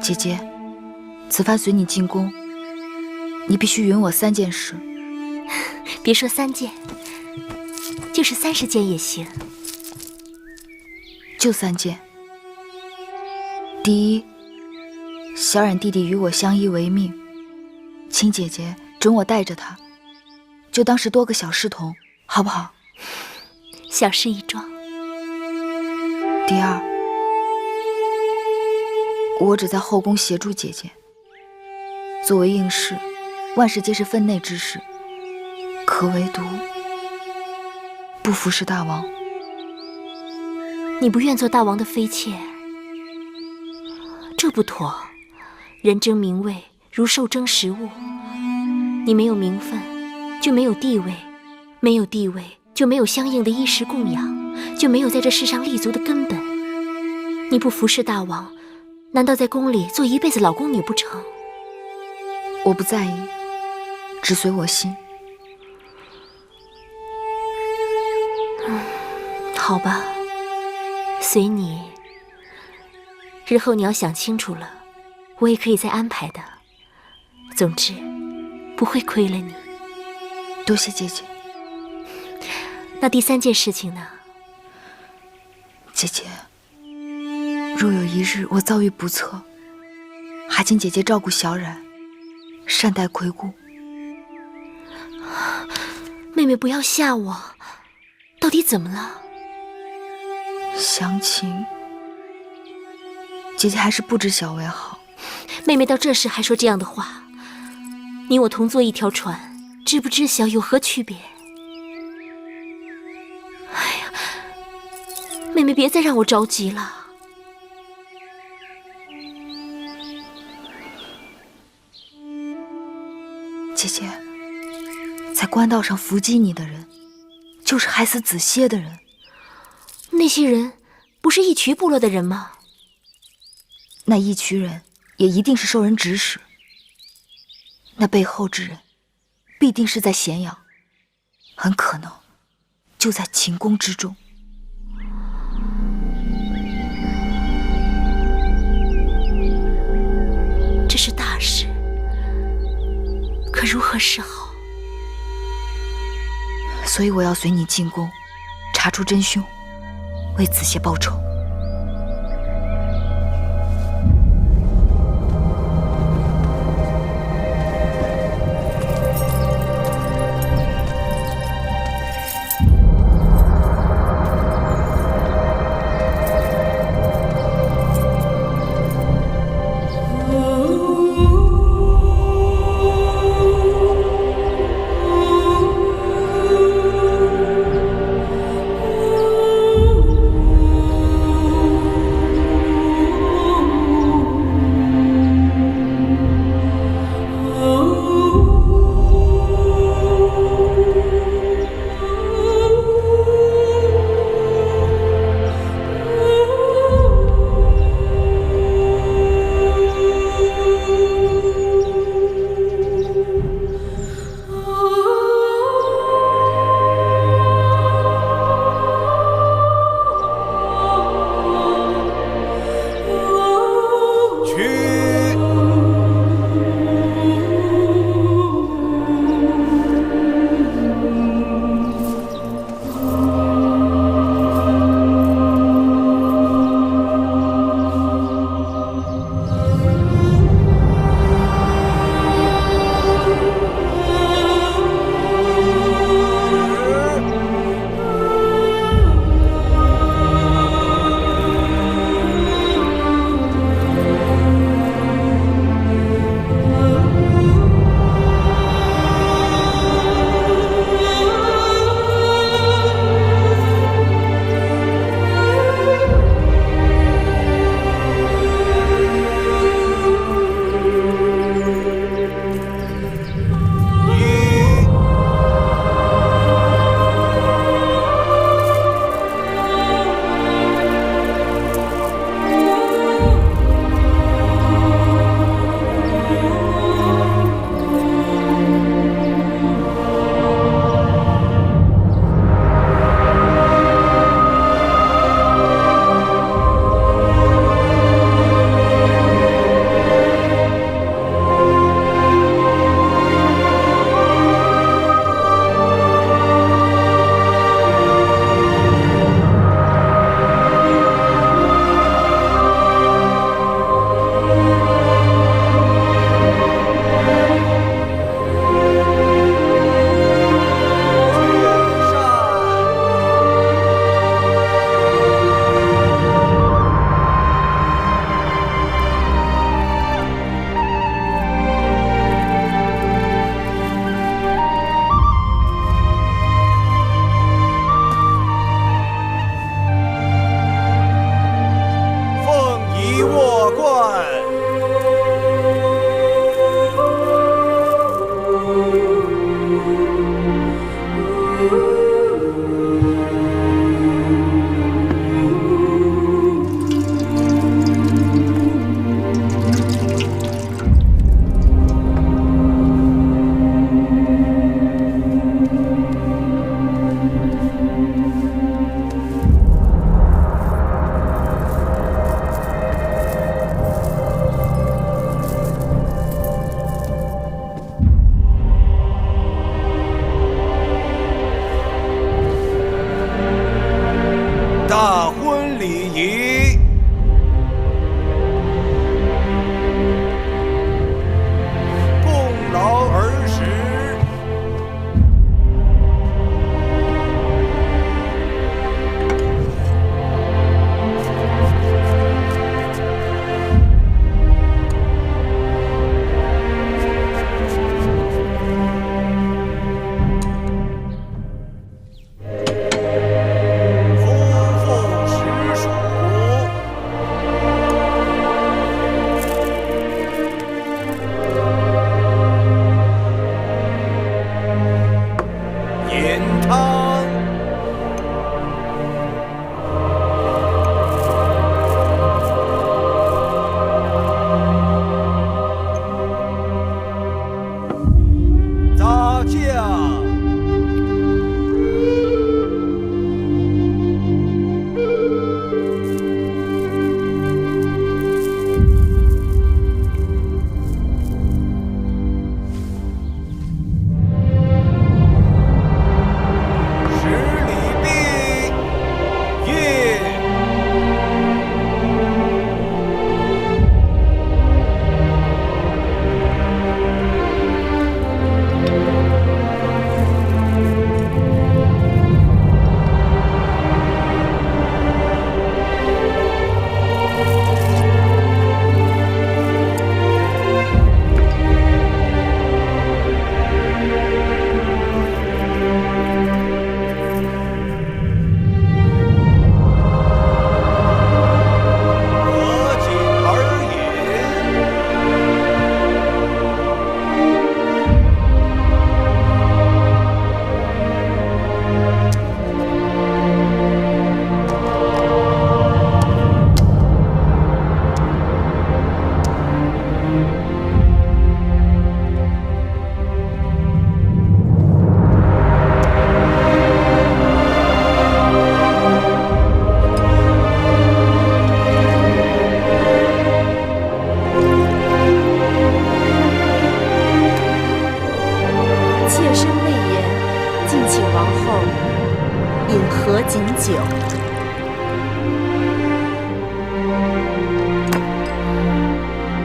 姐姐，此番随你进宫，你必须允我3件事。别说3件，就是30件也行。就3件。第一，小冉弟弟与我相依为命，请姐姐准我带着他，就当是多个小侍童，好不好？小事一桩。第二，我只在后宫协助姐姐。作为应试，万事皆是分内之事，可唯独不服侍大王。你不愿做大王的妃妾，这不妥。人争名位如兽争食物，你没有名分，就没有地位；没有地位，就没有相应的衣食供养，就没有在这世上立足的根本。你不服侍大王，难道在宫里做一辈子老宫女不成？我不在意，只随我心。好吧，随你。日后你要想清楚了，我也可以再安排的。总之，不会亏了你。多谢姐姐。那第3件事情呢？姐姐，若有一日我遭遇不测，还请姐姐照顾小冉，善待魁姑。妹妹不要吓我，到底怎么了？详情，姐姐还是不知晓为好。妹妹到这时还说这样的话，你我同坐一条船，知不知晓有何区别？哎呀，妹妹别再让我着急了。姐姐，在官道上伏击你的人，就是害死子歇的人。那些人不是义渠部落的人吗？那义渠人也一定是受人指使，那背后之人必定是在咸阳，很可能就在秦宫之中。这是大事，可如何是好？所以我要随你进宫，查出真凶，为子歇报仇。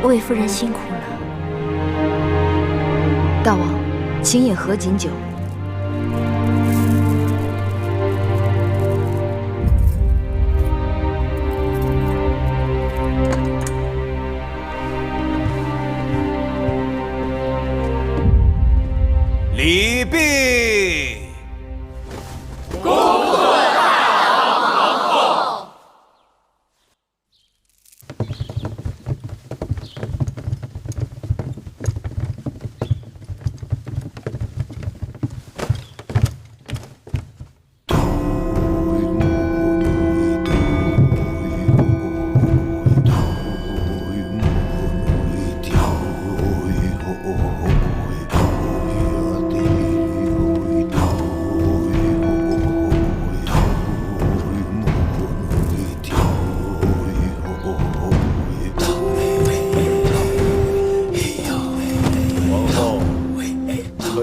魏夫人辛苦了。大王，请饮何锦酒。礼毕。恭贺大王皇后。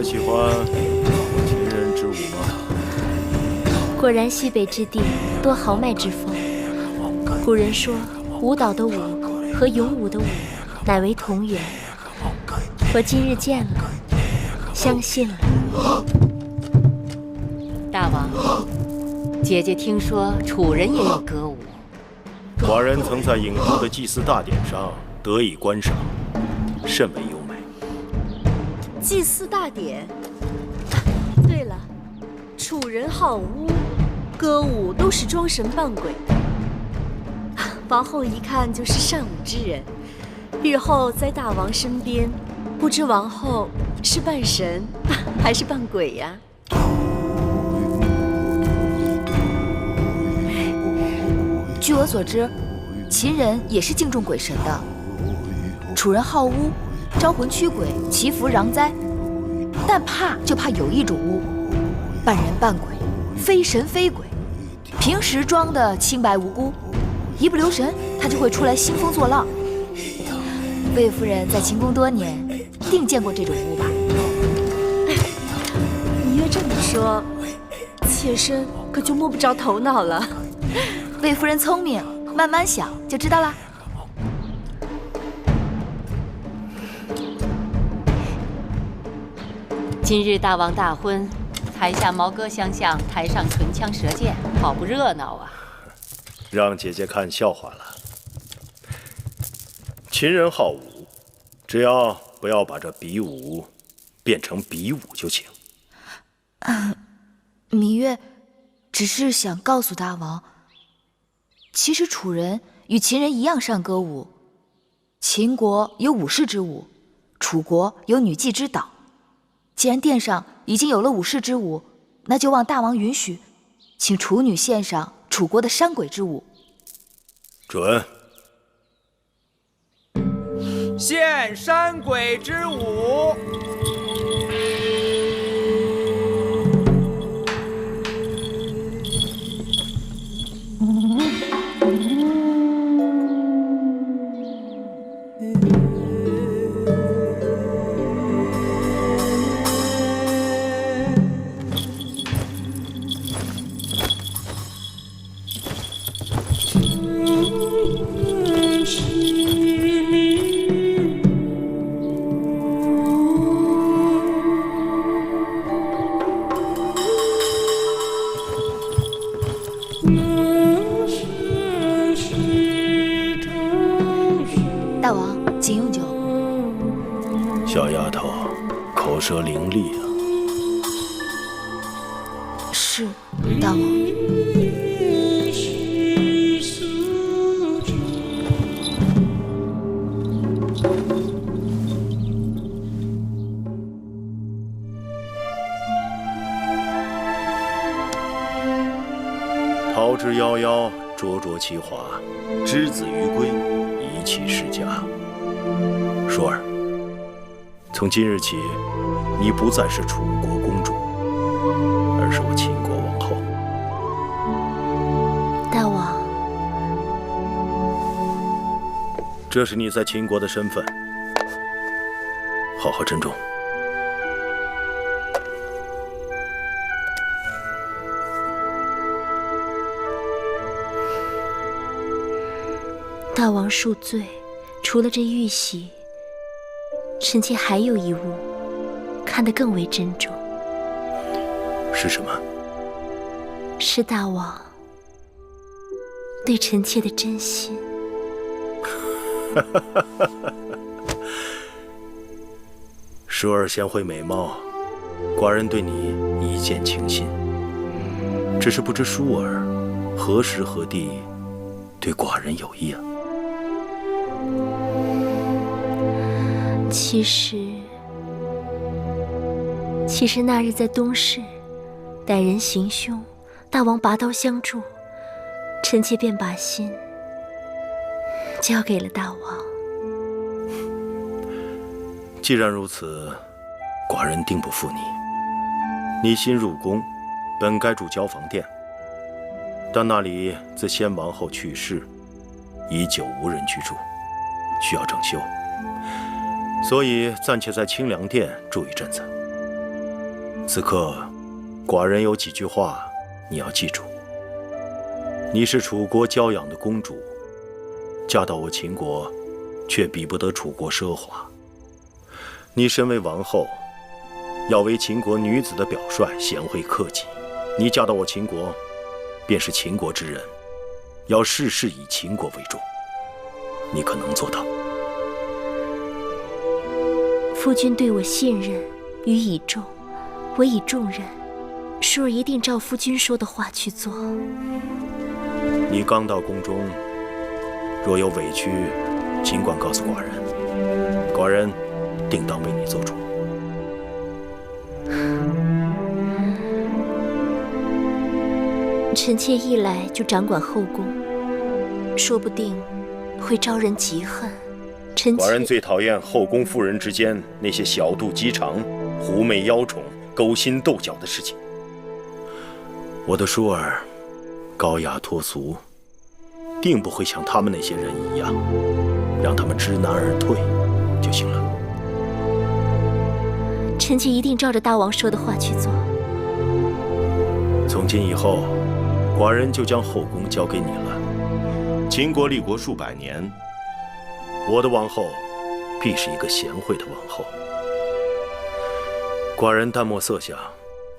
喜欢秦人之舞吗？果然西北之地多豪迈之风。古人说，舞蹈的舞和咏武的舞乃为同源。我今日见了，相信了。大王，姐姐听说楚人也有歌舞。寡人曾在郢都的祭祀大典上得以观赏，甚为优美。祭祀大典。对了，楚人好巫，歌舞都是装神扮鬼的。王后一看就是善舞之人，日后在大王身边，不知王后是扮神还是扮鬼呀？据我所知，秦人也是敬重鬼神的。楚人好巫，招魂驱鬼，祈福攘灾，但怕就怕有一种巫，扮人扮鬼，非神非鬼，平时装的清白无辜，一不留神他就会出来兴风作浪。魏夫人在秦宫多年，定见过这种巫吧？你越这么说，妾身可就摸不着头脑了。魏夫人聪明，慢慢想就知道啦。今日大王大婚，台下毛歌相向，台上唇枪舌剑，好不热闹啊！让姐姐看笑话了。秦人好武，只要不要把这比武变成比武就行。芈月只是想告诉大王，其实楚人与秦人一样善歌舞。秦国有武士之舞，楚国有女妓之蹈。既然殿上已经有了武士之舞，那就望大王允许，请楚女献上楚国的山鬼之舞。准。献山鬼之舞。大王，请用酒。小丫头，口舌伶俐啊。是，大王。桃之夭夭，灼灼其华，之子于归，宜其室家。舒儿，从今日起，你不再是楚国公主，而是我秦国王后。大王，这是你在秦国的身份，好好珍重。大王恕罪，除了这玉玺，臣妾还有一物，看得更为珍重。是什么？是大王对臣妾的真心。舒儿贤惠美貌，寡人对你一见倾心。只是不知舒儿何时何地对寡人有意啊？其实那日在东市，歹人行凶，大王拔刀相助，臣妾便把心交给了大王。既然如此，寡人定不负你。你新入宫，本该住交房殿，但那里自先王后去世，已久无人居住，需要整修，所以暂且在清凉殿住一阵子。此刻，寡人有几句话你要记住。你是楚国娇养的公主，嫁到我秦国，却比不得楚国奢华。你身为王后，要为秦国女子的表率，贤惠克己。你嫁到我秦国，便是秦国之人，要事事以秦国为重。你可能做到？夫君对我信任与倚重，我以重任，舒儿一定照夫君说的话去做。你刚到宫中，若有委屈，尽管告诉寡人，寡人定当为你做主。臣妾一来就掌管后宫，说不定会招人嫉恨。臣妾寡人最讨厌后宫妇人之间那些小肚鸡肠、狐媚妖宠、勾心斗角的事情。我的舒儿高雅脱俗，定不会像他们那些人一样，让他们知难而退就行了。臣妾一定照着大王说的话去做。从今以后，寡人就将后宫交给你了。秦国立国数百年，我的王后必是一个贤惠的王后。寡人淡漠色相，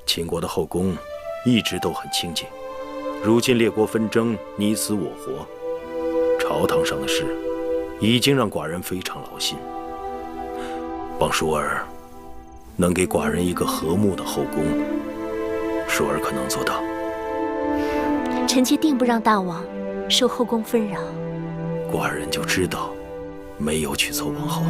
秦国的后宫一直都很清静。如今列国纷争，你死我活，朝堂上的事已经让寡人非常劳心。望舒儿能给寡人一个和睦的后宫，舒儿可能做到。臣妾定不让大王受后宫纷扰。寡人就知道没有娶错王后。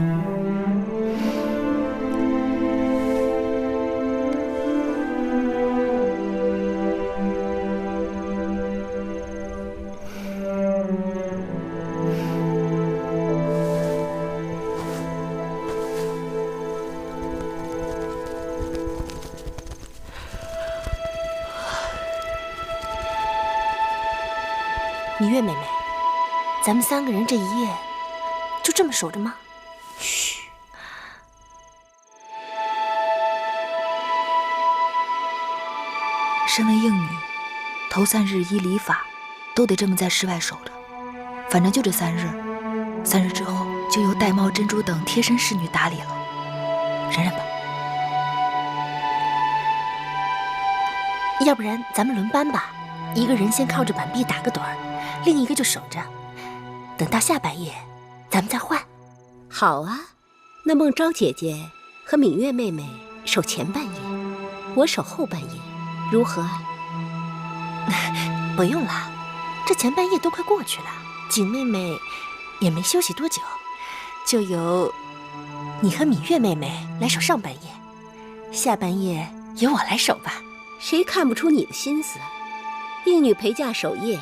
芈月妹妹，咱们3个人这一夜就这么守着吗？嘘。身为应女，头3日依礼法都得这么在室外守着。反正就这3日，3日之后就由玳瑁、珍珠等贴身侍女打理了。忍忍吧。要不然咱们轮班吧，一个人先靠着板壁打个盹儿，另一个就守着，等到下半夜咱们再换。好啊，那孟昭姐姐和芈月妹妹守前半夜，我守后半夜，如何啊？不用了，这前半夜都快过去了，景妹妹也没休息多久，就由你和芈月妹妹来守上半夜，下半夜由我来守吧。谁看不出你的心思？应女陪嫁守夜，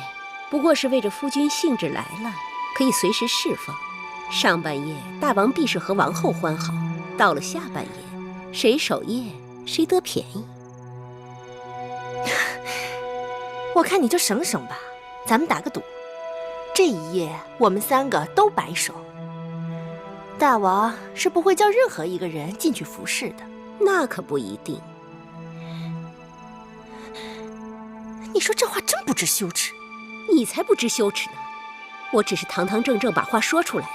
不过是为着夫君兴致来了，可以随时释放。上半夜大王必是和王后欢好，到了下半夜，谁守夜谁得便宜。我看你就省省吧，咱们打个赌，这一夜我们3个都白守。大王是不会叫任何一个人进去服侍的。那可不一定。你说这话真不知羞耻。你才不知羞耻呢，我只是堂堂正正把话说出来了。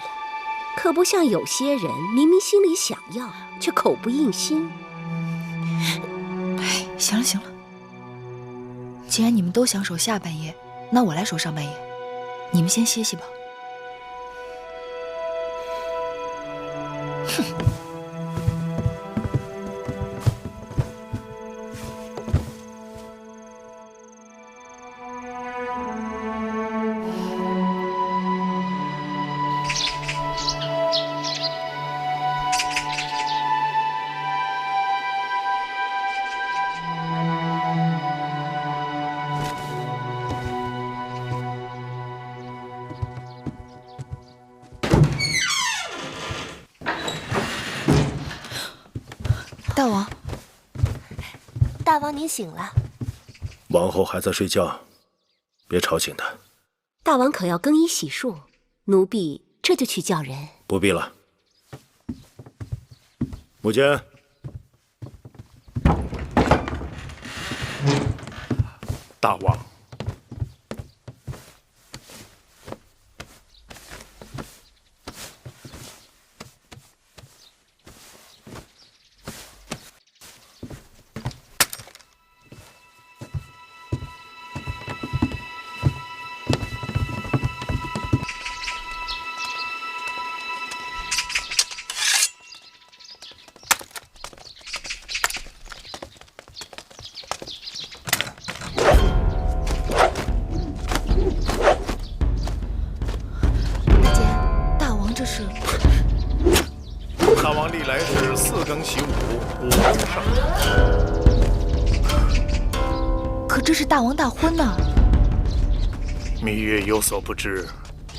可不像有些人明明心里想要，却口不应心。哎，行了行了，既然你们都想守下半夜，那我来守上半夜，你们先歇息吧。哼。大王，大王您醒了。王后还在睡觉，别吵醒她。大王可要更衣洗漱，奴婢这就去叫人。不必了。母监，大王，大王历来是4更习武，5更上阵。可这是大王大婚呢。芈月有所不知，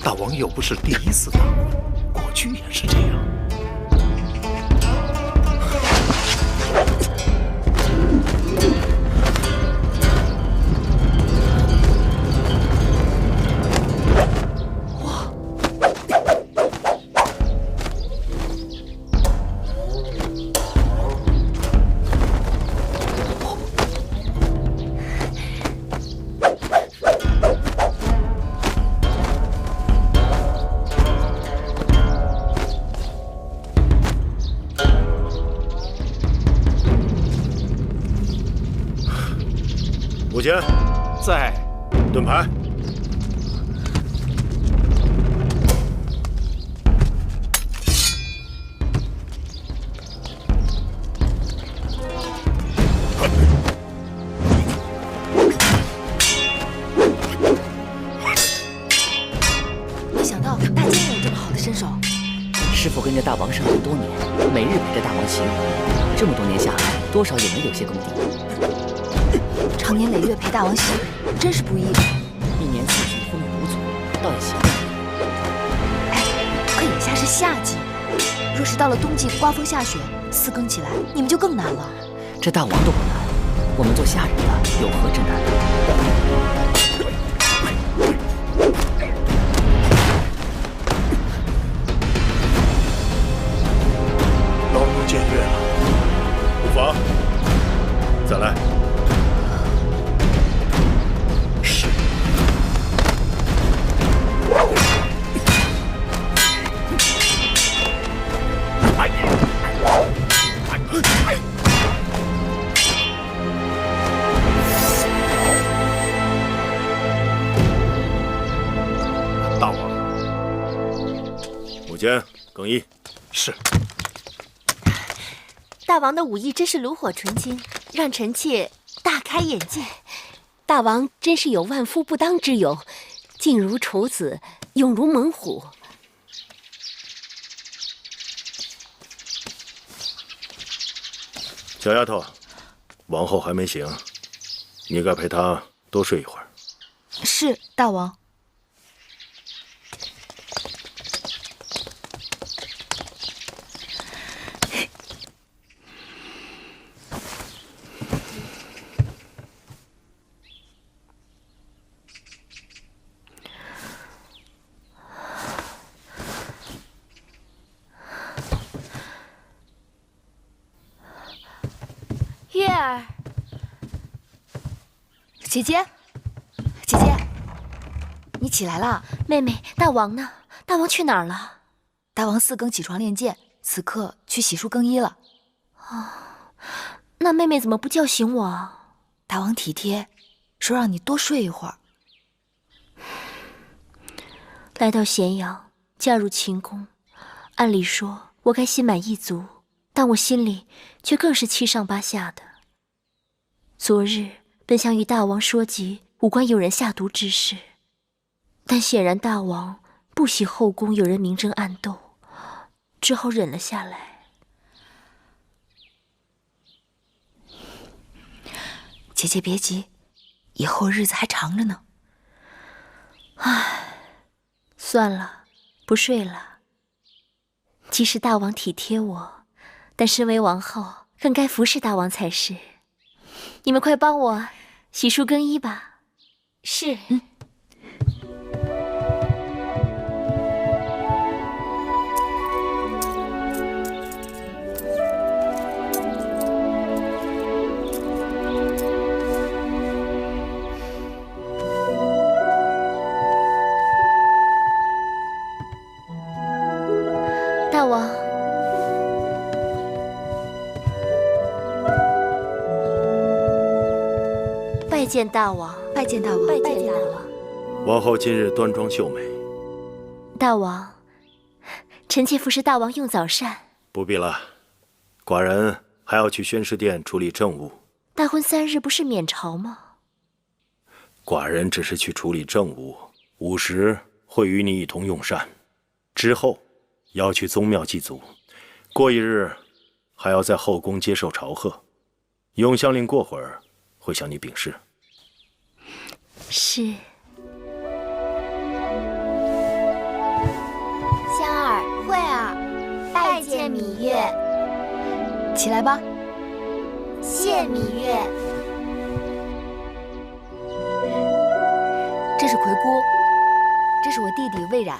大王又不是第一次大婚，过去也是这样。母监，在。盾牌。没想到大监也有这么好的身手。师傅跟着大王上阵多年，每日陪着大王习武，这么多年下来，多少也没有些功底。常年累月陪大王习武，真是不易。一年四季风雨无阻，倒也行。哎，可眼下是夏季，若是到了冬季刮风下雪，4更起来，你们就更难了。这大王都不难，我们做下人的有何之难呢？老奴僭越了，无妨，再来。是。大王，母监更衣。是。大王的武艺真是炉火纯青，让臣妾大开眼界。大王真是有万夫不当之勇，静如处子，勇如猛虎。小丫头，王后还没醒，你该陪她多睡一会儿。是，大王。月儿，姐姐，姐姐，你起来了。妹妹，大王呢？大王去哪儿了？大王4更起床练剑，此刻去洗漱更衣了。那妹妹怎么不叫醒我啊？大王体贴，说让你多睡一会儿。来到咸阳，嫁入秦宫，按理说我该心满意足，但我心里却更是七上八下的。昨日本想与大王说及武关有人下毒之事，但显然大王不喜后宫有人明争暗斗，只好忍了下来。姐姐别急，以后日子还长着呢。算了，不睡了。即使大王体贴我，但身为王后，更该服侍大王才是。你们快帮我洗漱更衣吧。是。大王，拜见大王，拜见大王，拜见大王。王后今日端庄秀美。大王，臣妾服侍大王用早膳。不必了，寡人还要去宣示殿处理政务。大婚3日不是免朝吗？寡人只是去处理政务，午时会与你一同用膳，之后要去宗庙祭祖，过1日还要在后宫接受朝贺。永香令过会儿会向你禀示。是。香儿、慧儿，拜见芈月。起来吧。谢芈月。这是葵姑，这是我弟弟魏冉。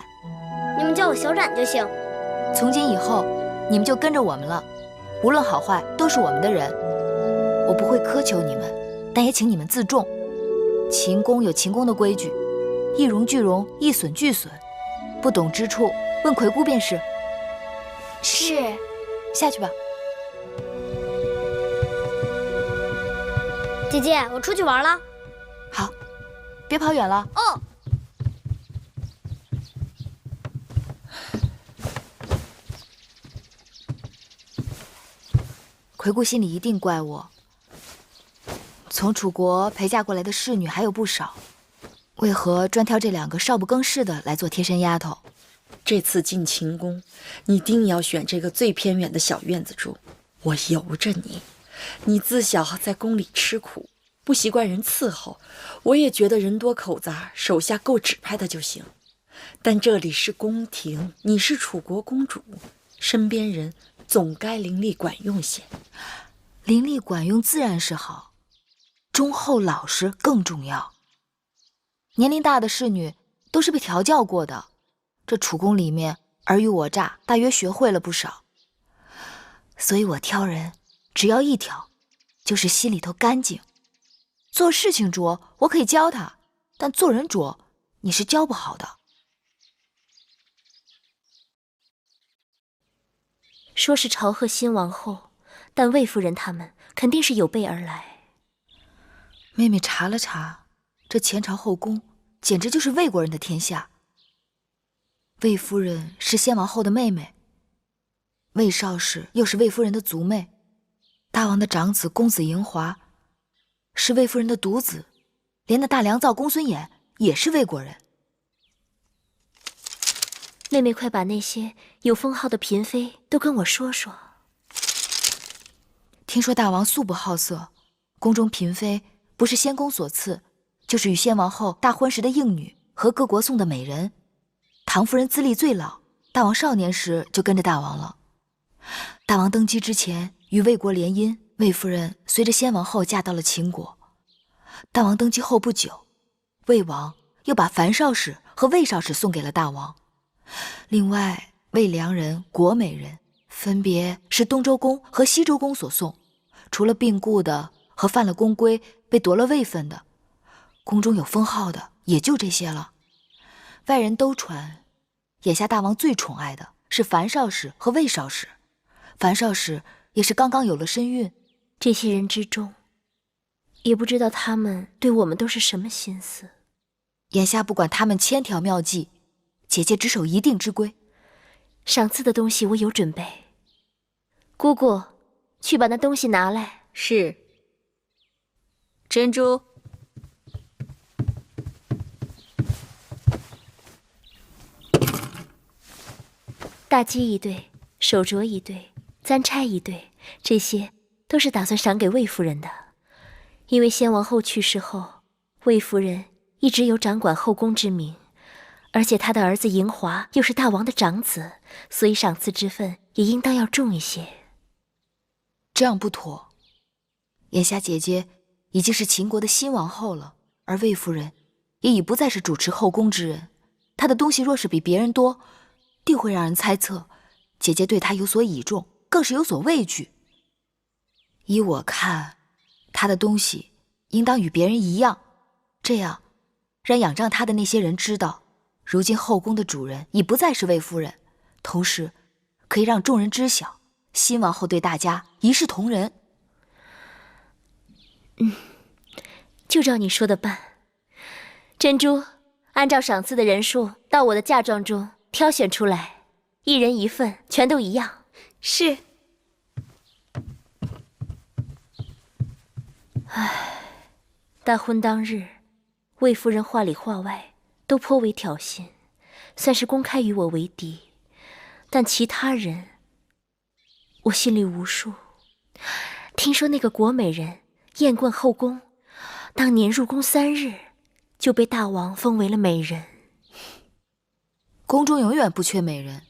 你们叫我小冉就行。从今以后，你们就跟着我们了，无论好坏都是我们的人。我不会苛求你们，但也请你们自重。秦宫有秦宫的规矩，一荣俱荣，一损俱损。不懂之处，问葵姑便是。是。下去吧。姐姐，我出去玩了。好，别跑远了。哦。葵姑心里一定怪我。从楚国陪嫁过来的侍女还有不少，为何专挑这2个少不更事的来做贴身丫头？这次进秦宫，你定要选这个最偏远的小院子住。我由着你，你自小在宫里吃苦，不习惯人伺候，我也觉得人多口杂，手下够指派的就行。但这里是宫廷，你是楚国公主，身边人总该伶俐管用些。伶俐管用自然是好，忠厚老实更重要。年龄大的侍女都是被调教过的，这楚宫里面尔虞我诈，大约学会了不少。所以我挑人只要一条，就是心里头干净。做事情拙我可以教他，但做人拙你是教不好的。说是朝贺新王后，但魏夫人他们肯定是有备而来。妹妹查了查，这前朝后宫简直就是魏国人的天下。魏夫人是先王后的妹妹，魏少氏又是魏夫人的族妹，大王的长子公子嬴华是魏夫人的独子，连那大良造公孙衍也是魏国人。妹妹快把那些有封号的嫔妃都跟我说说。听说大王素不好色，宫中嫔妃不是先公所赐，就是与先王后大婚时的应女和各国送的美人。唐夫人资历最老，大王少年时就跟着大王了。大王登基之前与魏国联姻，魏夫人随着先王后嫁到了秦国。大王登基后不久，魏王又把樊少氏和魏少氏送给了大王。另外，魏良人、国美人分别是东周公和西周公所送，除了病故的和犯了宫规被夺了位分的，宫中有封号的也就这些了。外人都传，眼下大王最宠爱的是樊少使和魏少使。樊少使也是刚刚有了身孕。这些人之中，也不知道他们对我们都是什么心思。眼下不管他们千条妙计，姐姐只守一定之规。赏赐的东西我有准备，姑姑，去把那东西拿来。是。珍珠，大鸡一对，手镯一对，簪钗一对，这些都是打算赏给魏夫人的。因为先王后去世后，魏夫人一直有掌管后宫之名，而且她的儿子嬴华又是大王的长子，所以赏赐之分也应当要重一些。这样不妥。眼下姐姐已经是秦国的新王后了，而魏夫人也已不再是主持后宫之人。她的东西若是比别人多，定会让人猜测姐姐对她有所倚重，更是有所畏惧。依我看，她的东西应当与别人一样，这样让仰仗她的那些人知道，如今后宫的主人已不再是魏夫人，同时可以让众人知晓，新王后对大家一视同仁。就照你说的办。珍珠，按照赏赐的人数到我的嫁妆中挑选出来，一人一份，全都一样。是。唉，大婚当日，魏夫人话里话外都颇为挑衅，算是公开与我为敌。但其他人，我心里无数。听说那个国美人艳冠后宫，当年入宫3日，就被大王封为了美人。宫中永远不缺美人，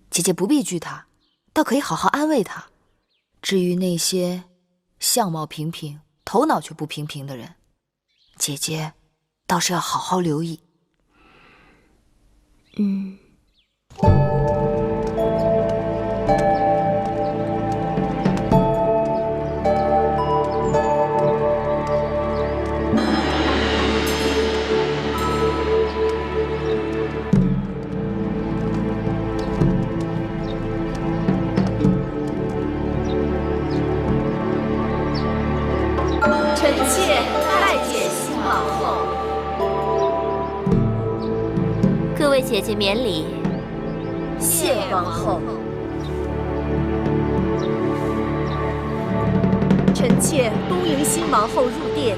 姐姐不必惧她，倒可以好好安慰她。至于那些相貌平平、头脑却不平平的人，姐姐倒是要好好留意。臣妾拜见新王后。各位姐姐免礼。谢王后。臣妾恭迎新王后入殿。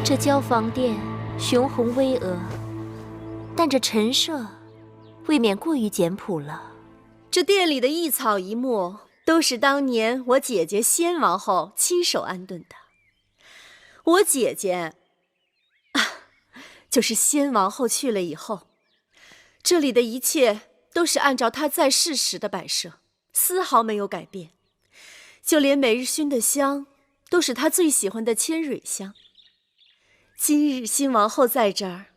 这交房殿雄宏巍峨，但这陈设未免过于简朴了。这殿里的一草一木都是当年我姐姐先王后亲手安顿的。我姐姐就是先王后去了以后，这里的一切都是按照她在世时的摆设，丝毫没有改变。就连每日熏的香都是她最喜欢的千蕊香。今日新王后在这儿，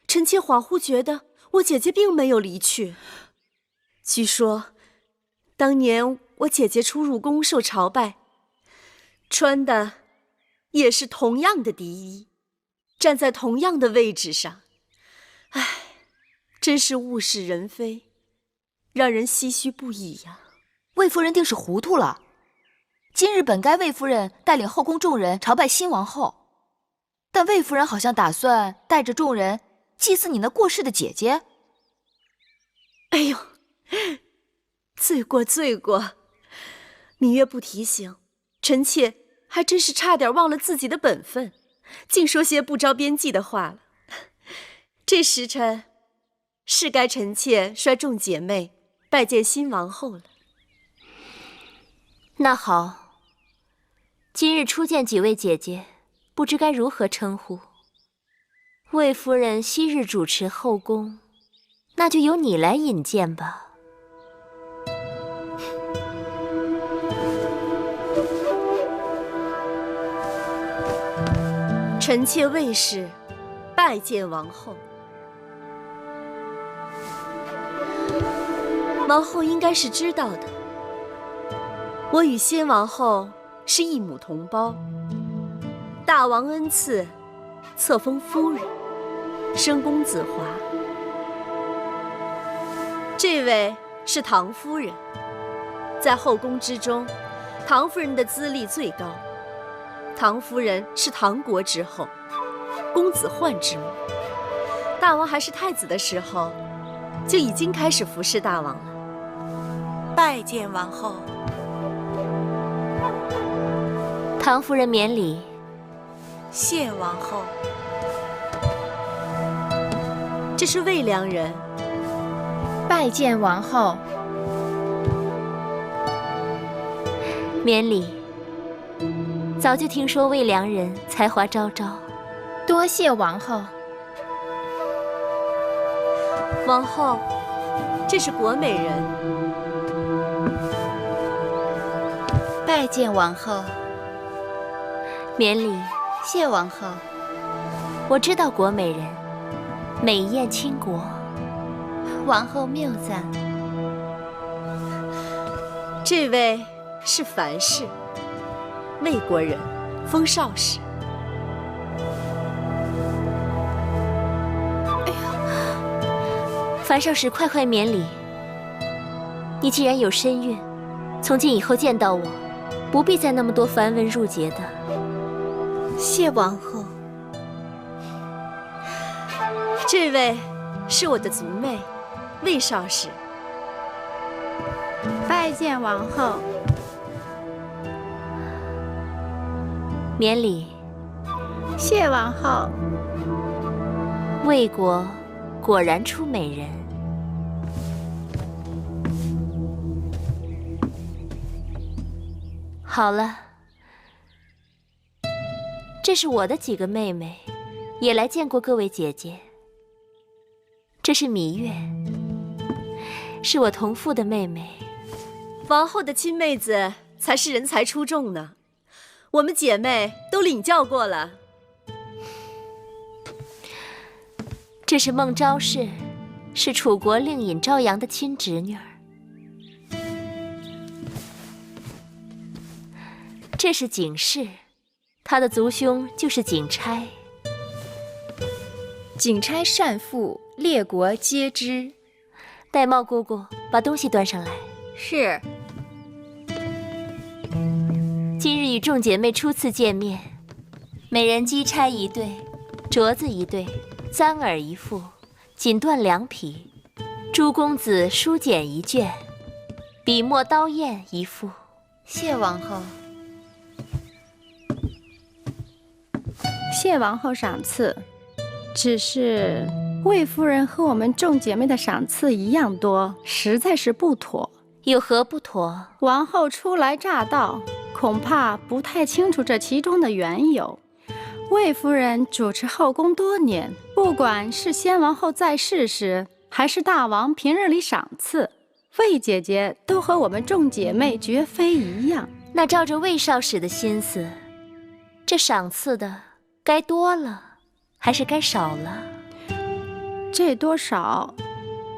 臣妾恍惚觉得我姐姐并没有离去。据说，当年我姐姐初入宫受朝拜，穿的也是同样的笛衣，站在同样的位置上。唉，真是物是人非，让人唏嘘不已呀。魏夫人定是糊涂了。今日本该魏夫人带领后宫众人朝拜新王后，但魏夫人好像打算带着众人祭祀你那过世的姐姐。哎呦，罪过罪过！芈月不提醒，臣妾还真是差点忘了自己的本分，竟说些不着边际的话了。这时辰是该臣妾率众姐妹拜见新王后了。那好，今日初见几位姐姐，不知该如何称呼。魏夫人昔日主持后宫，那就由你来引荐吧。臣妾魏氏拜见王后。王后应该是知道的，我与先王后是一母同胞。大王恩赐，册封夫人，生公子华。这位是唐夫人，在后宫之中，唐夫人的资历最高。唐夫人是唐国之后，公子焕之母。大王还是太子的时候，就已经开始服侍大王了。拜见王后。唐夫人免礼。谢王后。这是魏良人。拜见王后。免礼。早就听说魏良人才华昭昭，多谢王后。王后，这是国美人。拜见王后。免礼。谢王后。我知道国美人，美艳倾国。王后谬赞。这位是樊氏。魏国人，封少氏。哎呀，樊少使，快免礼！你既然有身孕，从今以后见到我，不必再那么多繁文缛节的。谢王后。这位是我的族妹，魏少使。拜见王后。免礼。谢王后。魏国果然出美人。好了，这是我的几个妹妹，也来见过各位姐姐。这是芈月，是我同父的妹妹。王后的亲妹子才是人才出众呢。我们姐妹都领教过了。这是孟昭氏，是楚国令尹昭阳的亲侄女儿。这是景氏，她的族兄就是景差。景差善赋，列国皆知。玳瑁姑姑，把东西端上来。是。今日与众姐妹初次见面，美人姬钗一对，镯子一对，簪耳一副，锦缎2匹，诸公子书简一卷，笔墨刀砚一副。谢王后。谢王后赏赐，只是魏夫人和我们众姐妹的赏赐一样多，实在是不妥。有何不妥？王后初来乍到，恐怕不太清楚这其中的缘由。魏夫人主持后宫多年，不管是先王后在世时，还是大王平日里赏赐，魏姐姐都和我们众姐妹绝非一样。那照着魏少使的心思，这赏赐的该多了，还是该少了？这多少，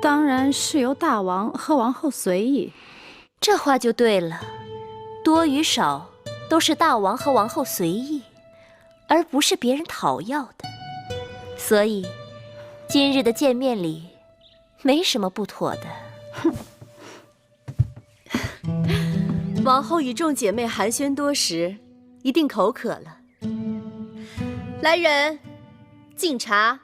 当然是由大王和王后随意。这话就对了，多与少都是大王和王后随意，而不是别人讨要的。所以，今日的见面礼，没什么不妥的。哼，王后与众姐妹寒暄多时，一定口渴了。来人，敬茶。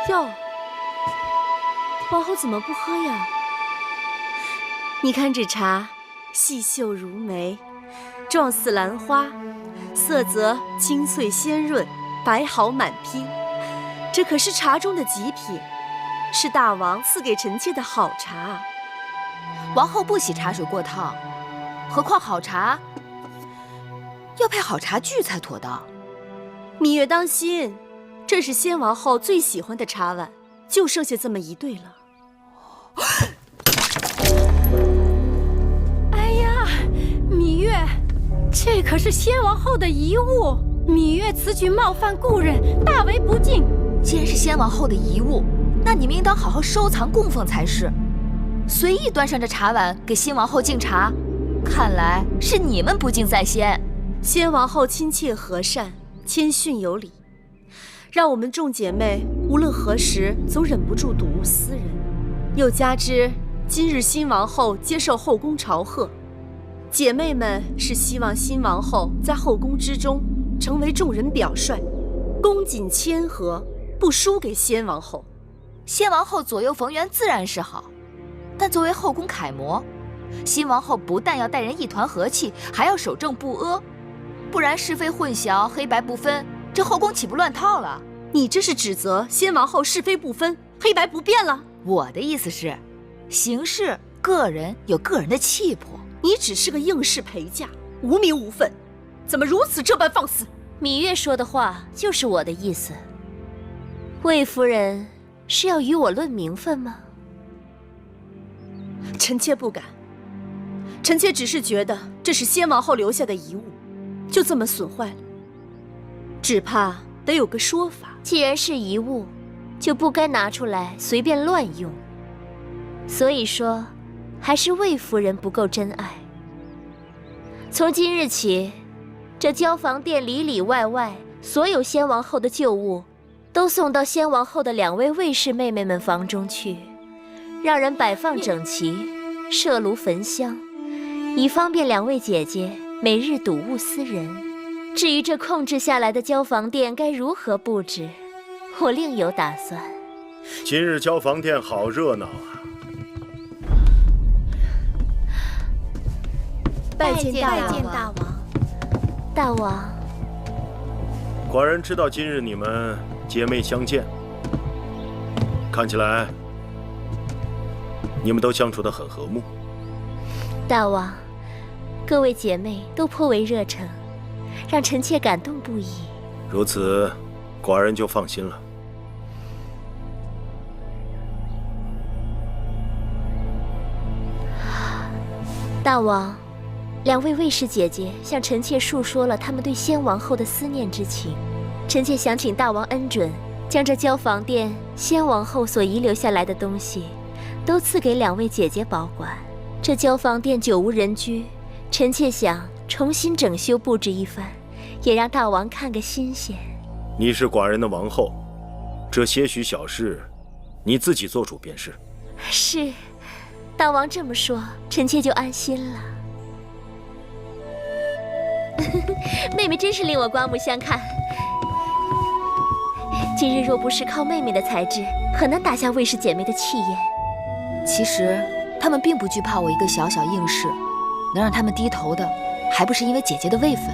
哟，王后怎么不喝呀？你看这茶细绣如眉，状似兰花，色泽精粹鲜润，白毫满披。这可是茶中的极品，是大王赐给臣妾的好茶。王后不喜茶水过烫，何况好茶要配好茶具才妥当。芈月当心，这是先王后最喜欢的茶碗，就剩下这么一对了。哎呀，芈月，这可是先王后的遗物，芈月此举冒犯故人，大为不敬。既然是先王后的遗物，那你们应当好好收藏供奉才是。随意端上这茶碗给新王后敬茶，看来是你们不敬在先。先王后亲切和善，谦逊有礼，让我们众姐妹无论何时总忍不住睹物思人。又加之今日新王后接受后宫朝贺，姐妹们是希望新王后在后宫之中成为众人表率，恭谨谦和，不输给先王后。先王后左右逢源自然是好，但作为后宫楷模，新王后不但要待人一团和气，还要守正不阿，不然是非混淆，黑白不分，这后宫岂不乱套了？你这是指责先王后是非不分，黑白不辨了？我的意思是，行事个人有个人的气魄。你只是个应试陪嫁，无名无分，怎么如此这般放肆？芈月说的话就是我的意思。魏夫人是要与我论名分吗？臣妾不敢，臣妾只是觉得这是先王后留下的遗物，就这么损坏了，只怕得有个说法。既然是遗物，就不该拿出来随便乱用。所以说，还是魏夫人不够真爱。从今日起，这交房殿里里外外所有先王后的旧物，都送到先王后的2位卫士妹妹们房中去，让人摆放整齐，设炉焚香，以方便2位姐姐每日睹物思人。至于这控制下来的交房殿该如何布置，我另有打算。今日交房殿好热闹啊！拜见大王。大王，寡人知道今日你们姐妹相见，看起来你们都相处得很和睦。大王，各位姐妹都颇为热诚，让臣妾感动不已。如此，寡人就放心了。大王，2位卫士姐姐向臣妾述说了他们对先王后的思念之情，臣妾想请大王恩准，将这交房殿先王后所遗留下来的东西，都赐给2位姐姐保管。这交房殿久无人居，臣妾想重新整修布置一番，也让大王看个新鲜。你是寡人的王后，这些许小事，你自己做主便是。是，大王这么说，臣妾就安心了。妹妹真是令我刮目相看。今日若不是靠妹妹的才智，很难打下卫氏姐妹的气焰。其实她们并不惧怕我一个小小应试，能让她们低头的，还不是因为姐姐的位分。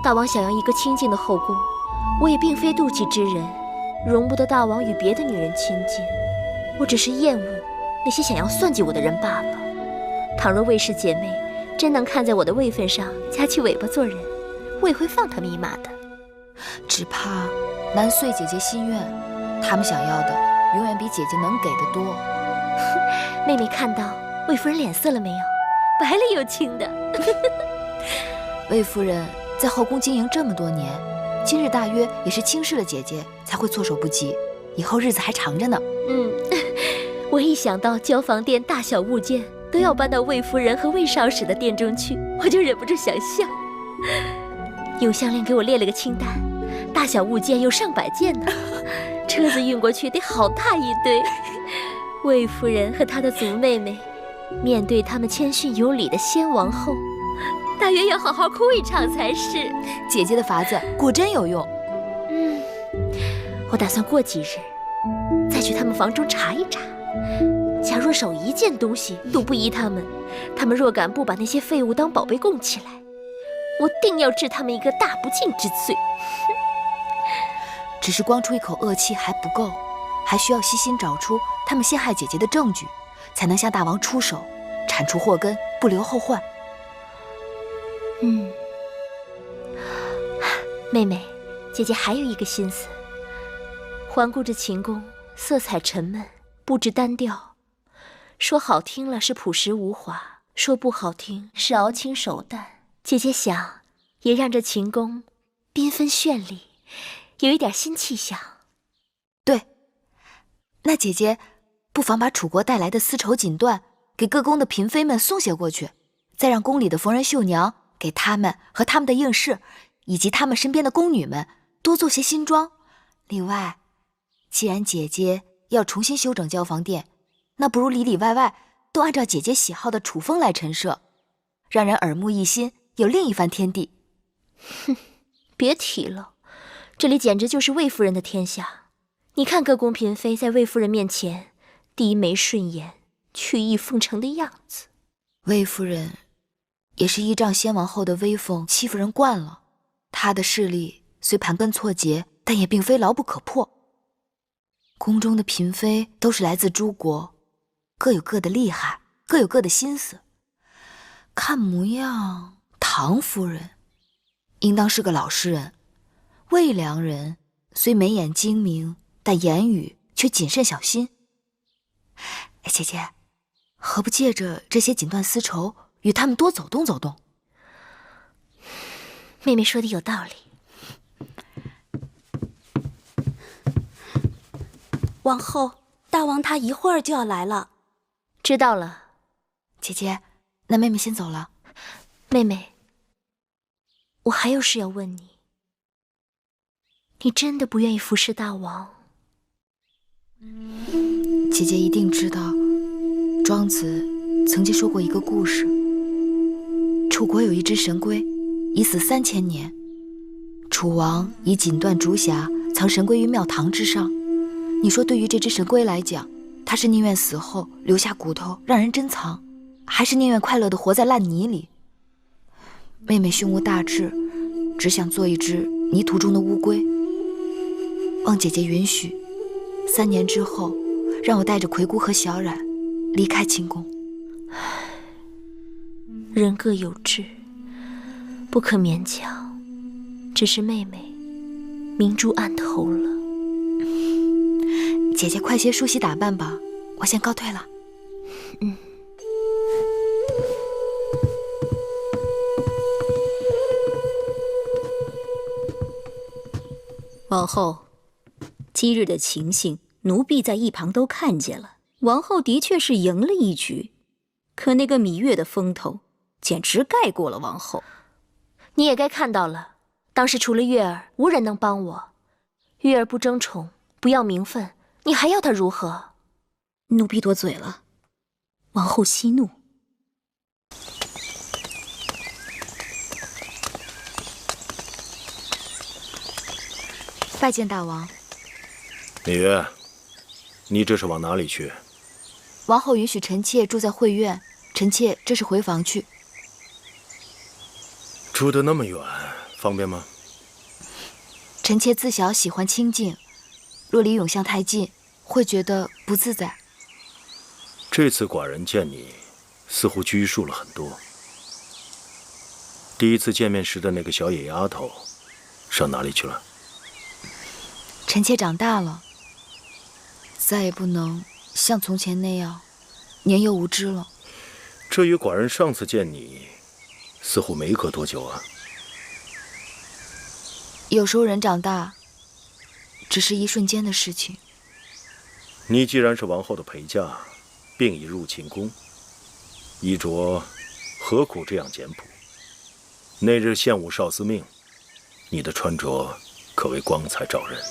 大王想要一个清静的后宫，我也并非妒忌之人，容不得大王与别的女人亲近。我只是厌恶那些想要算计我的人罢了。倘若卫氏姐妹真能看在我的位分上夹起尾巴做人，我也会放她们一马的。只怕难遂姐姐心愿，她们想要的永远比姐姐能给的多。妹妹看到魏夫人脸色了没有？白里有青的。魏夫人在后宫经营这么多年，今日大约也是轻视了姐姐，才会措手不及。以后日子还长着呢。我一想到交房殿大小物件都要搬到魏夫人和魏少使的殿中去，我就忍不住想笑。永香令给我列了个清单，大小物件有上百件呢，车子运过去得好大一堆。魏夫人和她的族妹妹，面对他们谦逊有礼的先王后，大约要好好哭一场才是。姐姐的法子果真有用。我打算过几日再去他们房中查一查，假若少一件东西都不依他们，他们若敢不把那些废物当宝贝供起来，我定要治他们一个大不敬之罪。只是光出一口恶气还不够，还需要细心找出他们陷害姐姐的证据，才能向大王出手，铲除祸根，不留后患。妹妹，姐姐还有一个心思。环顾着秦宫，色彩沉闷，布置单调，说好听了是朴实无华，说不好听是熬青手淡。姐姐想，也让这秦宫缤纷绚丽，有一点新气象。对，那姐姐不妨把楚国带来的丝绸锦缎给各宫的嫔妃们送些过去，再让宫里的缝纫绣娘给他们和他们的应试，以及他们身边的宫女们多做些新装。另外，既然姐姐要重新修整交房殿，那不如里里外外都按照姐姐喜好的楚风来陈设，让人耳目一新，有另一番天地。哼，别提了，这里简直就是魏夫人的天下。你看各宫嫔妃在魏夫人面前低眉顺眼，曲意奉承的样子。魏夫人也是依仗先王后的威风欺负人惯了，她的势力虽盘根错节，但也并非牢不可破。宫中的嫔妃都是来自诸国，各有各的厉害，各有各的心思。看模样，唐夫人应当是个老实人，魏良人虽眉眼精明，但言语却谨慎小心。姐姐，何不借着这些锦缎丝绸，与他们多走动走动？妹妹说的有道理。王后，大王他一会儿就要来了。知道了。姐姐，那妹妹先走了。妹妹，我还有事要问你。你真的不愿意服侍大王？姐姐一定知道，庄子曾经说过一个故事。楚国有一只神龟，已死3000年。楚王以锦缎竹匣藏神龟于庙堂之上。你说对于这只神龟来讲，它是宁愿死后留下骨头让人珍藏，还是宁愿快乐地活在烂泥里？妹妹胸无大志，只想做一只泥土中的乌龟。望姐姐允许，3年之后，让我带着葵姑和小冉离开秦宫。人各有志，不可勉强。只是妹妹明珠暗投了。姐姐快些梳洗打扮吧，我先告退了。王后，今日的情形，奴婢在一旁都看见了。王后的确是赢了一局，可那个芈月的风头，简直盖过了王后。你也该看到了，当时除了月儿，无人能帮我。月儿不争宠，不要名分，你还要她如何？奴婢多嘴了，王后息怒。拜见大王。芈月，你这是往哪里去？王后允许臣妾住在会院，臣妾这是回房去。住得那么远，方便吗？臣妾自小喜欢清静，若离永巷太近，会觉得不自在。这次寡人见你，似乎拘束了很多。第一次见面时的那个小野丫头，上哪里去了？臣妾长大了，再也不能像从前那样年幼无知了。这与寡人上次见你，似乎没隔多久啊。有时候人长大，只是一瞬间的事情。你既然是王后的陪嫁，并已入秦宫，衣着何苦这样简朴？那日献武少司命，你的穿着可谓光彩照人。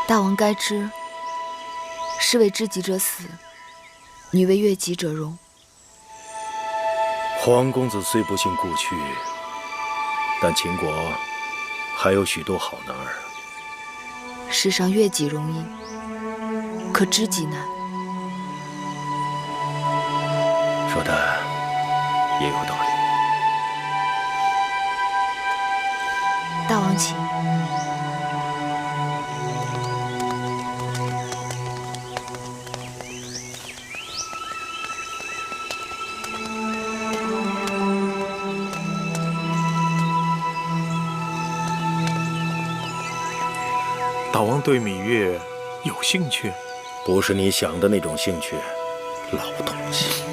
大王该知，士为知己者死，女为悦己者容。皇公子虽不幸故去，但秦国还有许多好男儿。世上悦己容易，可知己难。说的也有道理。大王请。大王对芈月有兴趣？不是你想的那种兴趣，老东西。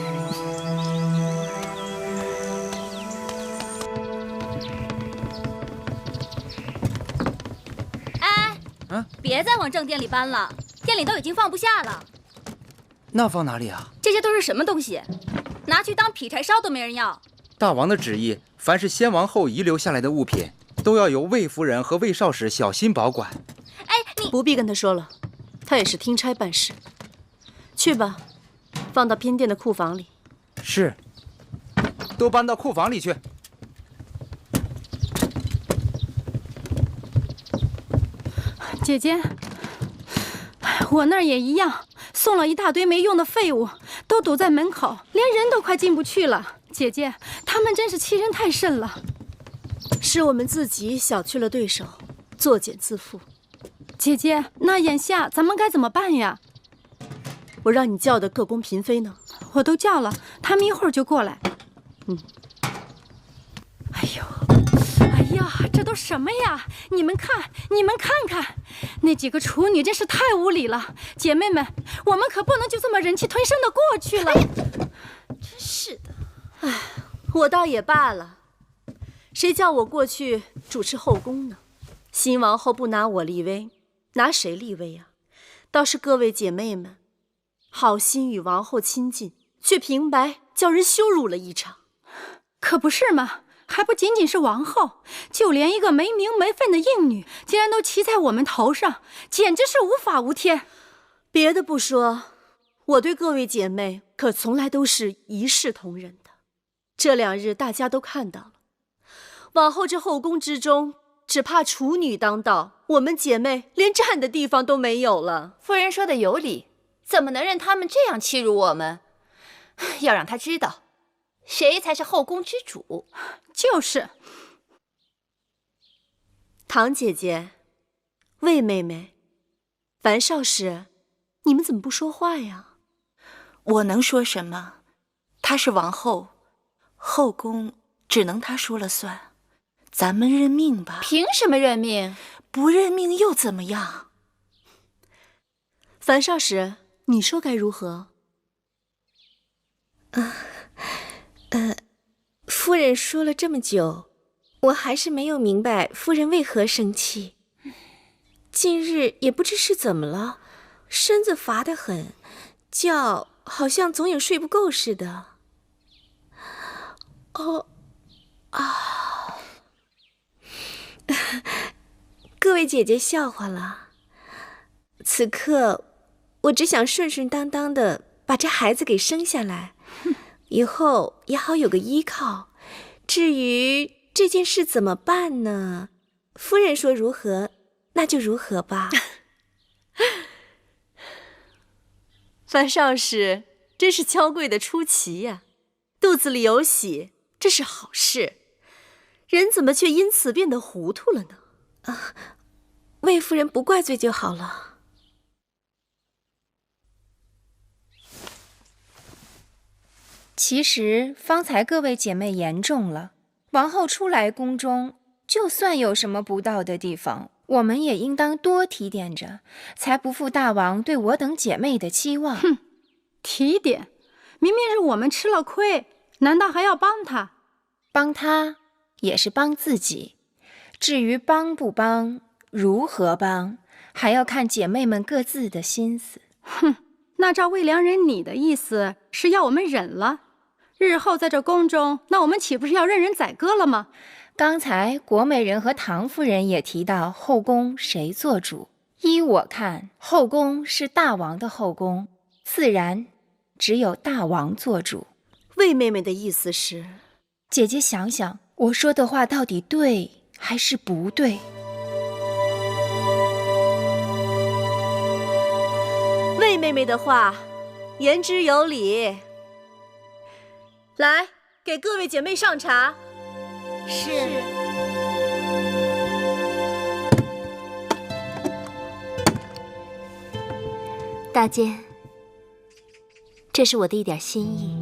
别再往正殿里搬了，店里都已经放不下了。那放哪里啊？这些都是什么东西？拿去当劈柴烧都没人要。大王的旨意，凡是先王后遗留下来的物品，都要由魏夫人和魏少使小心保管。哎，你不必跟他说了，他也是听差办事。去吧，放到偏殿的库房里。是，都搬到库房里去。姐姐，我那儿也一样，送了一大堆没用的废物，都堵在门口，连人都快进不去了。姐姐，他们真是欺人太甚了。是我们自己小觑了对手，作茧自缚。姐姐，那眼下咱们该怎么办呀？我让你叫的各宫嫔妃呢？我都叫了，他们一会儿就过来。哎呀，这都什么呀？你们看，你们看看，那几个处女真是太无礼了。姐妹们，我们可不能就这么忍气吞声的过去了。真是的，哎，我倒也罢了，谁叫我过去主持后宫呢？新王后不拿我立威，拿谁立威呀？倒是各位姐妹们，好心与王后亲近，却平白叫人羞辱了一场。可不是嘛，还不仅仅是王后，就连一个没名没分的应女，竟然都骑在我们头上，简直是无法无天。别的不说，我对各位姐妹可从来都是一视同仁的。这2日大家都看到了，往后这后宫之中，只怕处女当道，我们姐妹连站的地方都没有了。夫人说的有理，怎么能任他们这样欺辱我们？要让他知道，谁才是后宫之主。就是。唐姐姐，魏妹妹，樊少使，你们怎么不说话呀？我能说什么？她是王后，后宫只能她说了算。咱们认命吧。凭什么认命？不认命又怎么样？樊少使，你说该如何？夫人说了这么久，我还是没有明白夫人为何生气。近日也不知是怎么了，身子乏得很，觉好像总有睡不够似的。各位姐姐笑话了。此刻我只想顺顺当当的把这孩子给生下来，以后也好有个依靠。至于这件事怎么办呢？夫人说如何，那就如何吧。樊少使真是娇贵的出奇呀，肚子里有喜，这是好事。人怎么却因此变得糊涂了呢？魏夫人不怪罪就好了。其实方才各位姐妹言重了，王后初来宫中，就算有什么不到的地方，我们也应当多提点着，才不负大王对我等姐妹的期望。哼，提点，明明是我们吃了亏，难道还要帮他？帮他也是帮自己，至于帮不帮，如何帮，还要看姐妹们各自的心思。哼，那照魏良人你的意思是要我们忍了？日后在这宫中，那我们岂不是要任人宰割了吗？刚才国美人和唐夫人也提到后宫谁做主，依我看，后宫是大王的后宫，自然只有大王做主。魏妹妹的意思是，姐姐想想，我说的话到底对还是不对？妹妹的话言之有理。来，给各位姐妹上茶。是。大监，这是我的一点心意。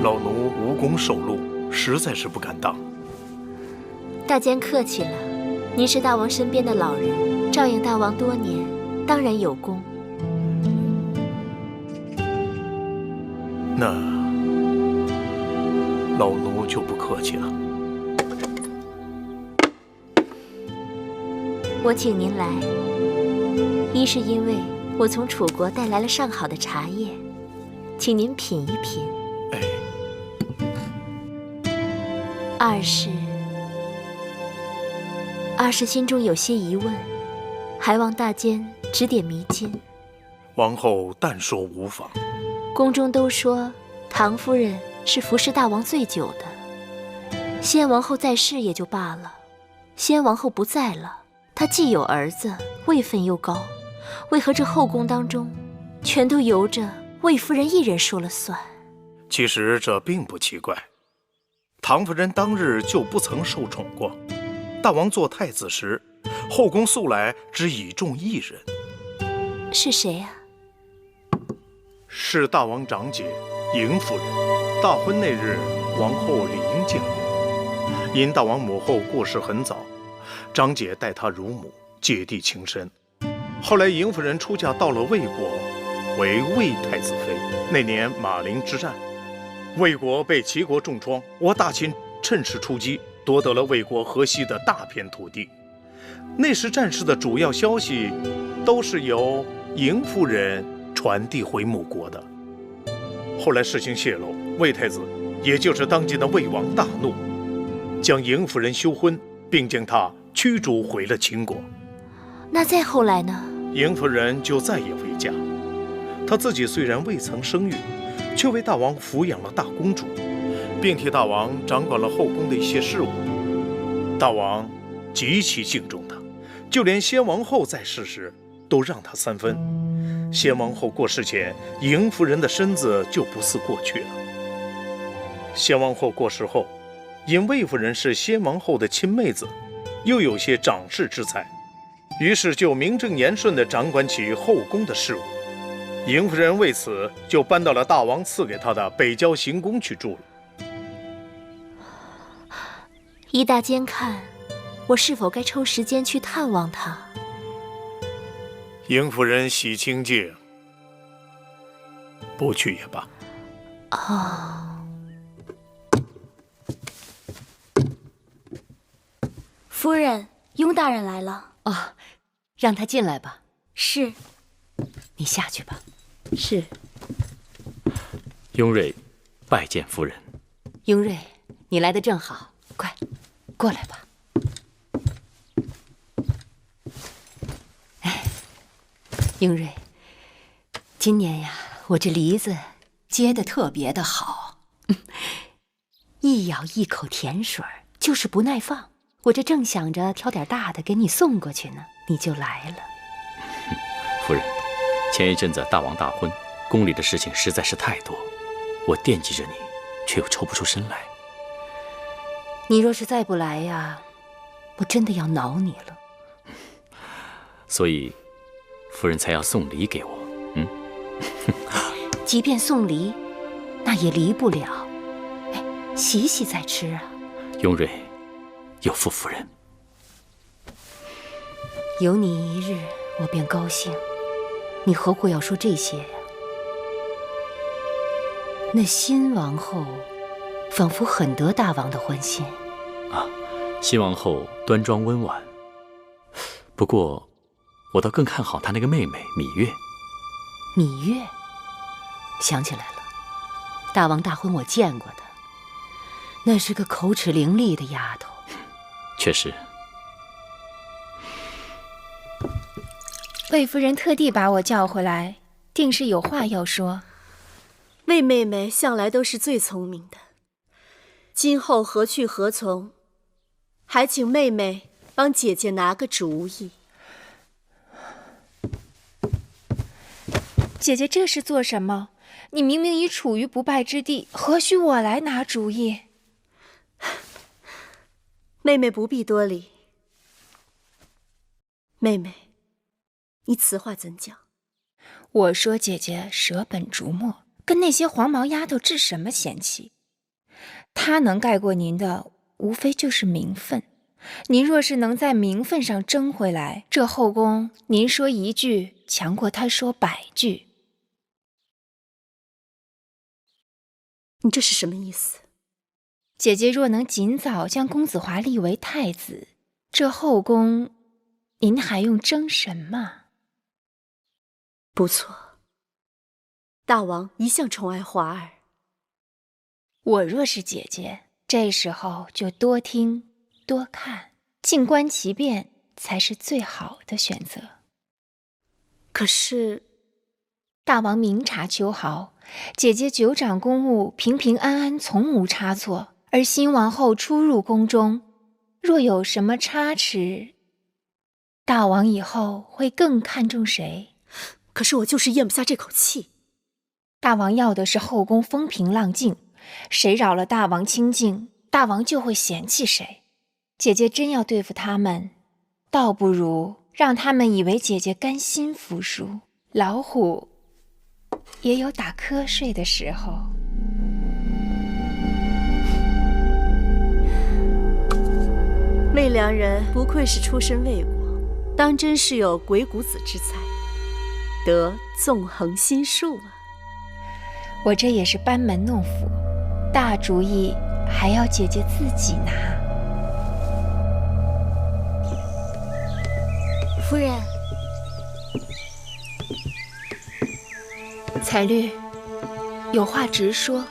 老奴无功受禄，实在是不敢当。大监客气了，您是大王身边的老人，照应大王多年，当然有功。那老奴就不客气了。我请您来，一是因为我从楚国带来了上好的茶叶，请您品一品。二是心中有些疑问，还望大监指点迷津。王后但说无妨。宫中都说唐夫人是服侍大王最久的，先王后在世也就罢了，先王后不在了，她既有儿子，位分又高，为何这后宫当中全都由着魏夫人一人说了算？其实这并不奇怪，唐夫人当日就不曾受宠过。大王做太子时，后宫素来只倚重一人。是谁啊？是大王长姐嬴夫人。大婚那日，王后理应见过。因大王母后过世很早，长姐待她如母，姐弟情深。后来嬴夫人出嫁到了魏国，为魏太子妃。那年马陵之战，魏国被齐国重创，我大秦趁势出击，夺得了魏国河西的大片土地。那时战事的主要消息都是由嬴夫人传递回母国的。后来事情泄露，魏太子，也就是当今的魏王大怒，将嬴夫人休婚，并将她驱逐回了秦国。那再后来呢？嬴夫人就再也未嫁。她自己虽然未曾生育，却为大王抚养了大公主，并替大王掌管了后宫的一些事务。大王极其敬重她，就连先王后在世时都让她3分。先王后过世前，嬴夫人的身子就不似过去了。先王后过世后，因魏夫人是先王后的亲妹子，又有些长世之才，于是就名正言顺地掌管起后宫的事务。嬴夫人为此就搬到了大王赐给她的北郊行宫去住了。依大监看，我是否该抽时间去探望她？嬴夫人喜清静，不去也罢。夫人，雍大人来了。哦，让他进来吧。是。你下去吧。是。雍瑞拜见夫人。雍瑞，你来得正好，快过来吧。雍瑞，今年呀，我这梨子结得特别的好，一咬一口甜水就是不耐放。我这正想着挑点大的给你送过去呢，你就来了。夫人，前一阵子大王大婚，宫里的事情实在是太多，我惦记着你，却又抽不出身来。你若是再不来呀，我真的要恼你了。所以夫人才要送礼给我。即便送礼，那也离不了。哎，洗洗再吃啊。雍瑞有负夫人。有你一日，我便高兴。你何苦要说这些呀？那新王后仿佛很得大王的欢心啊。新王后端庄温婉，不过我倒更看好她那个妹妹芈月。芈月，想起来了，大王大婚我见过的，那是个口齿伶俐的丫头。确实。魏夫人特地把我叫回来，定是有话要说。魏妹妹向来都是最聪明的，今后何去何从，还请妹妹帮姐姐拿个主意。姐姐这是做什么？你明明已处于不败之地，何须我来拿主意？妹妹不必多礼。妹妹，你此话怎讲？我说姐姐舍本逐末，跟那些黄毛丫头置什么嫌弃？她能盖过您的，无非就是名分。您若是能在名分上争回来，这后宫您说一句，强过她说100句。你这是什么意思？姐姐若能尽早将公子华立为太子，这后宫您还用争什么？不错，大王一向宠爱华儿。我若是姐姐，这时候就多听多看，静观其变才是最好的选择。可是大王明察秋毫，姐姐久掌公务，平平安安，从无差错。而新王后初入宫中，若有什么差池，大王以后会更看重谁？可是我就是咽不下这口气。大王要的是后宫风平浪静，谁扰了大王清静，大王就会嫌弃谁。姐姐真要对付他们，倒不如让他们以为姐姐甘心服输。老虎也有打瞌睡的时候。妹良人不愧是出身魏国，当真是有鬼谷子之才，得纵横心术啊！我这也是班门弄斧，大主意还要姐姐自己拿。夫人，彩绿，有话直说。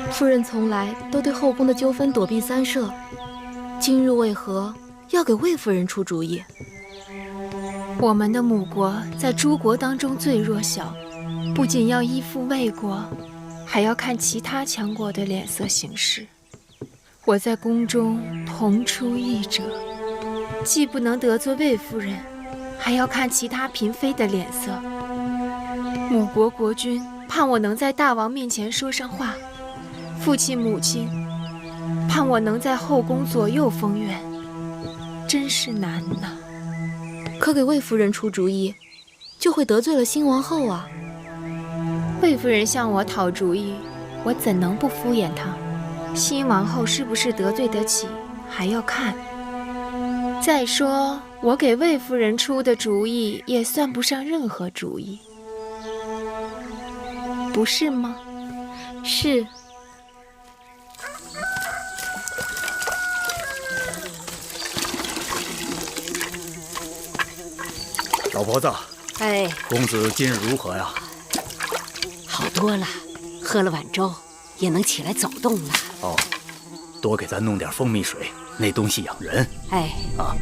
夫人从来都对后宫的纠纷躲避三舍，今日为何要给魏夫人出主意？我们的母国在诸国当中最弱小，不仅要依附魏国，还要看其他强国的脸色行事。我在宫中同出一辙，既不能得罪魏夫人，还要看其他嫔妃的脸色。母国国君盼我能在大王面前说上话，父亲母亲盼我能在后宫左右逢源，真是难呐。可给魏夫人出主意，就会得罪了新王后啊。魏夫人向我讨主意，我怎能不敷衍她？新王后是不是得罪得起，还要看。再说，我给魏夫人出的主意也算不上任何主意，不是吗？是。老婆子，哎，公子今日如何呀？好多了，喝了碗粥，也能起来走动了。哦，多给咱弄点蜂蜜水，那东西养人。哎，啊。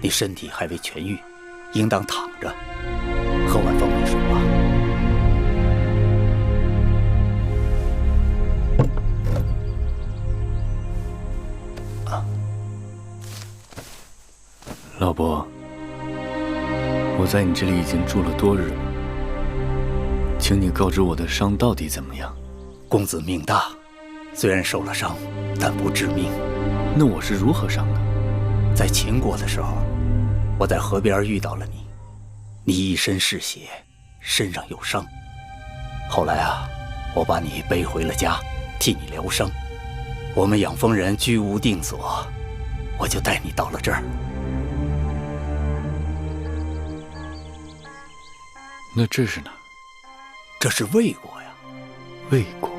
你身体还未痊愈，应当躺着，喝碗蜂蜜水吧。老伯，我在你这里已经住了多日了，请你告知我的伤到底怎么样？公子命大，虽然受了伤，但不致命。那我是如何伤的？在秦国的时候，我在河边遇到了你，你一身是血，身上有伤。后来啊，我把你背回了家，替你疗伤。我们养蜂人居无定所，我就带你到了这儿。那这是哪？这是魏国呀。魏国。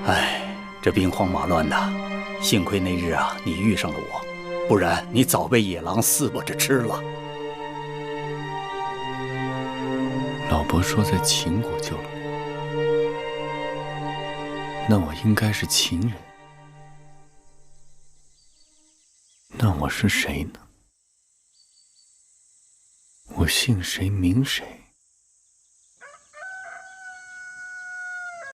哎，这兵荒马乱的，幸亏那日啊，你遇上了我。不然你早被野狼撕巴着吃了。老伯说在秦国救了我，那我应该是秦人。那我是谁呢？我姓谁名谁？